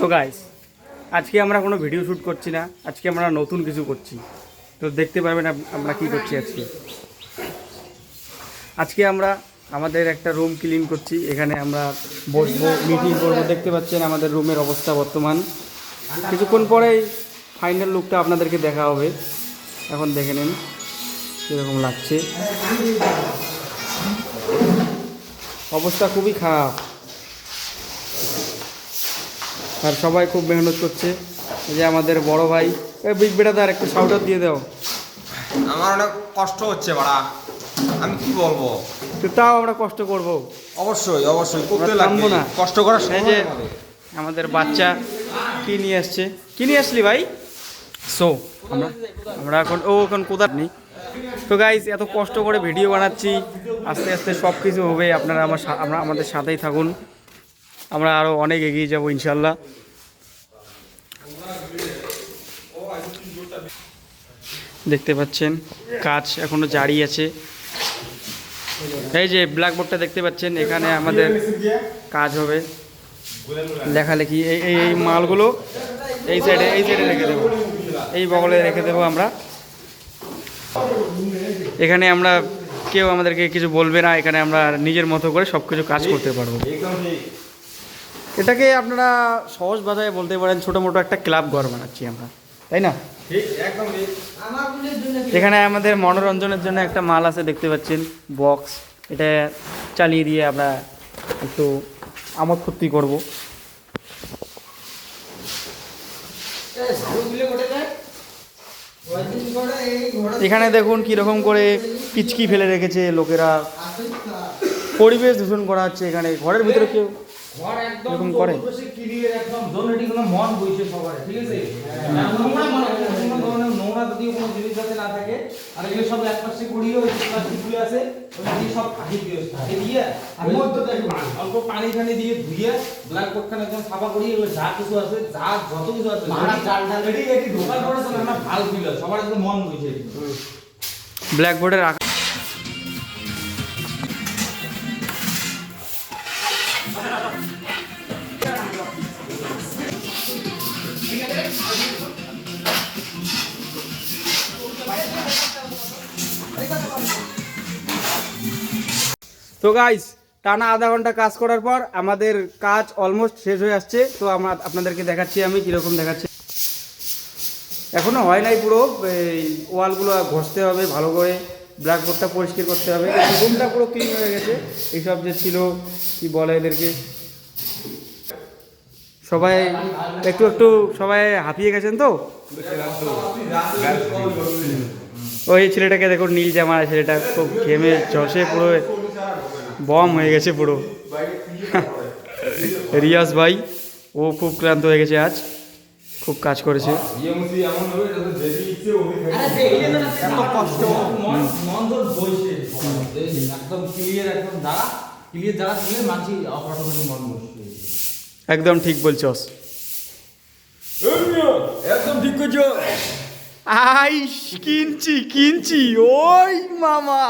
তো গাইস আজকে আমরা কোনো ভিডিও শ্যুট করছি না, আজকে আমরা নতুন কিছু করছি। তো দেখতে পারবেন আমরা কি করছি। আজকে আমরা আমাদের একটা রুম ক্লিন করছি। এখানে আমরা বসবো, মিটিং করবো। দেখতে পাচ্ছেন আমাদের রুমের অবস্থা বর্তমান। কিছুক্ষণ পরেই ফাইনাল লুকটা আপনাদেরকে দেখা হবে। এখন দেখে নিন কীরকম লাগছে। অবস্থা খুবই খারাপ আর সবাই খুব মেহনত করছে। এই যে আমাদের বড় ভাই বিগ বেটাদার একটু শাউট আউট দিয়ে দাও। আমার অনেক কষ্ট হচ্ছে বাড়া, আমি কি বলবো। তো তাও আমরা কষ্ট করব, অবশ্যই অবশ্যই করতে থামবো লাগবে না। কষ্ট করার এই যে আমাদের বাচ্চা কি নিয়ে আসছে, কি নিয়ে আসলি ভাই? সো আমরা এখন কোথাও নেই। তো গাইজ এত কষ্ট করে ভিডিও বানাচ্ছি, আস্তে আস্তে সব কিছু হবে। আপনারা আমাদের সাথেই থাকুন, আমরা আরও অনেক এগিয়ে যাব ইনশাল্লাহ। দেখতে পাচ্ছেন কাজ এখনো জারি আছে। এই যে ব্ল্যাকবোর্ডটা দেখতে পাচ্ছেন, এখানে আমাদের কাজ হবে, লেখালেখি। এই মালগুলো এই সাইডে রেখে দেবো, এই বগলে রেখে দেবো আমরা। এখানে আমরা কেউ আমাদেরকে কিছু বলবে না, এখানে আমরা নিজের মতো করে সব কিছু কাজ করতে পারবো। এটাকে আপনারা সহজ ভাষায় বলতে পারেন ছোটো মোটো একটা ক্লাব ঘর বানাচ্ছি আমরা, তাই না? এখানে আমাদের মনোরঞ্জনের জন্য একটা মাল আছে, দেখতে পাচ্ছেন বক্স। এটা চালিয়ে দিয়ে আমরা একটু আমোদ ফুর্তি করবো। এখানে দেখুন কীরকম করে পিচকি ফেলে রেখেছে লোকেরা, পরিবেশ দূষণ করা হচ্ছে। এখানে ঘরের ভিতরে কেউ এরকম করে? নোংরা যদি কোনো জিনিস যাতে না থাকে, আর এগুলো সব এক পাশে গড়িয়ে ওই প্লাস্টিকগুলো আছে ওই সব কাটি দিয়ে অল্প পানি খানি দিয়ে ধুয়ে ব্ল্যাকবোর্ড খানে একদম সাফা করিয়ে যা কিছু আছে, যা যত কিছু আছে এটি ঢোকার পরে আমরা ভালো ফিল হয়, সবার একদম মন বুঝে। ব্ল্যাকবোর্ডের তো গাইস টানা আধা ঘন্টা কাজ করার পর আমাদের কাজ অলমোস্ট শেষ হয়ে আসছে। তো আমরা আপনাদেরকে দেখাচ্ছি আমি কীরকম দেখাচ্ছি। এখনও হয় নাই পুরো, এই ওয়ালগুলো ঘষতে হবে ভালো করে, ব্ল্যাকবোর্ডটা পরিষ্কার করতে হবে। রুমটা পুরো ক্লিন হয়ে গেছে। এইসব যে ছিল কি বলে এদেরকে, সবাই একটু সবাই হাঁপিয়ে গেছেন। তো ওই ছেলেটাকে দেখো, নীল জামা ছেলেটা খুব ঘেমে চষে পুরো বম হয়ে গেছে পুরো। রিয়াজ ভাই ও খুব ক্লান্ত হয়ে গেছে, আজ খুব কাজ করেছে। একদম ঠিক বলছস, একদম ঠিক করছো। আইস কিনছি ওই মামা।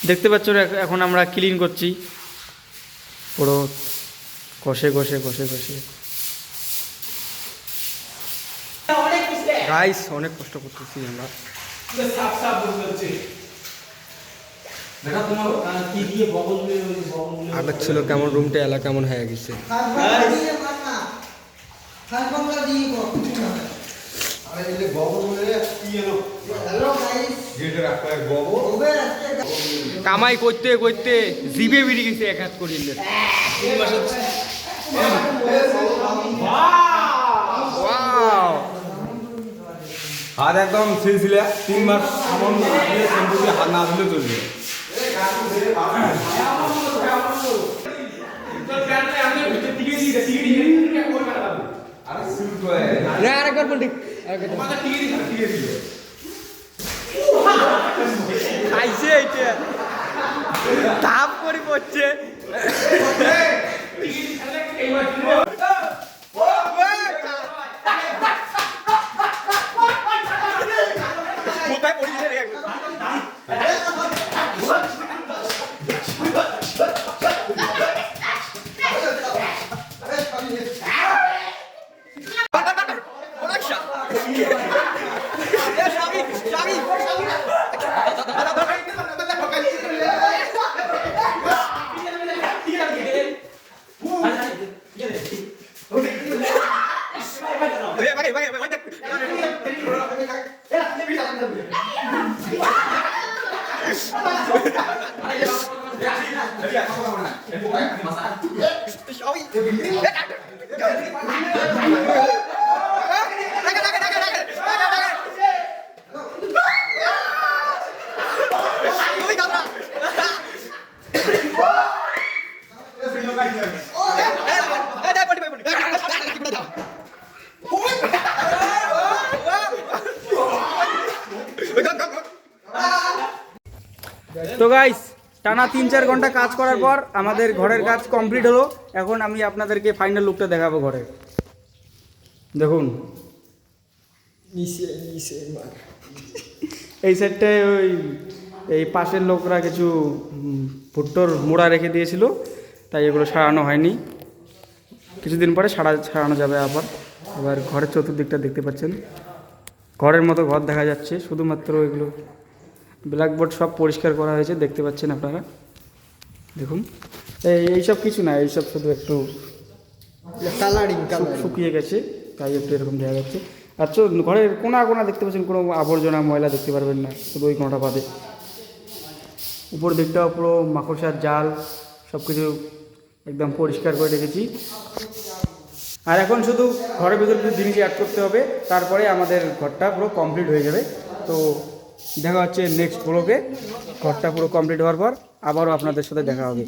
দেখতে পাচ্ছ এখন আমরা ক্লিন করছি পুরো, ঘষে গাইস অনেক কষ্ট করতেছি আমরা। আগের ছিল কেমন রুমটা, এলা কেমন হয়ে গেছে। কামাই করতে করতে জিভে বেরিয়ে গেছে এক হাত করি। হাত একদম ছিল 3 মাস এমন হাত না ধুলে চলবে। আরেকবার বলি, আইসে এইটা তাপ করে পড়ছে। তো গাইস টানা 3-4 ঘন্টা কাজ করার পর আমাদের ঘরের কাজ কমপ্লিট হলো। এখন আমি আপনাদেরকে ফাইনাল লুকটা দেখাবো ঘরে। দেখুন এই সাইডটায় ওই এই পাশের লোকরা কিছু ভুট্টোর মোড়া রেখে দিয়েছিল, তাই এগুলো সারানো হয়নি। কিছুদিন পরে সারানো যাবে আবার। এবার ঘরের চতুর্দিকটা দেখতে পাচ্ছেন, ঘরের মতো ঘর দেখা যাচ্ছে, শুধুমাত্র এগুলো ব্ল্যাকবোর্ড সব পরিষ্কার করা হয়েছে, দেখতে পাচ্ছেন আপনারা। দেখুন এইসব কিছু না, এইসব শুধু একটু শুকিয়ে গেছে, তাই একটু এরকম দেখা যাচ্ছে। আর ঘরের কোনা কোনা দেখতে পাচ্ছেন, কোনো আবর্জনা ময়লা দেখতে পারবেন না, শুধু ওই কোনাটা বাদে। উপর দিকটাও পুরো মাকড়সার জাল সব কিছু একদম পরিষ্কার করে রেখেছি। আর এখন শুধু ঘরের ভিতরে কিছু জিনিস অ্যাড করতে হবে, তারপরে আমাদের ঘরটা পুরো কমপ্লিট হয়ে যাবে। তো দেখা হচ্ছে নেক্সট ব্লগে, ঘরটা পুরো কমপ্লিট হওয়ার পর আবারও আপনাদের সাথে দেখা হবে।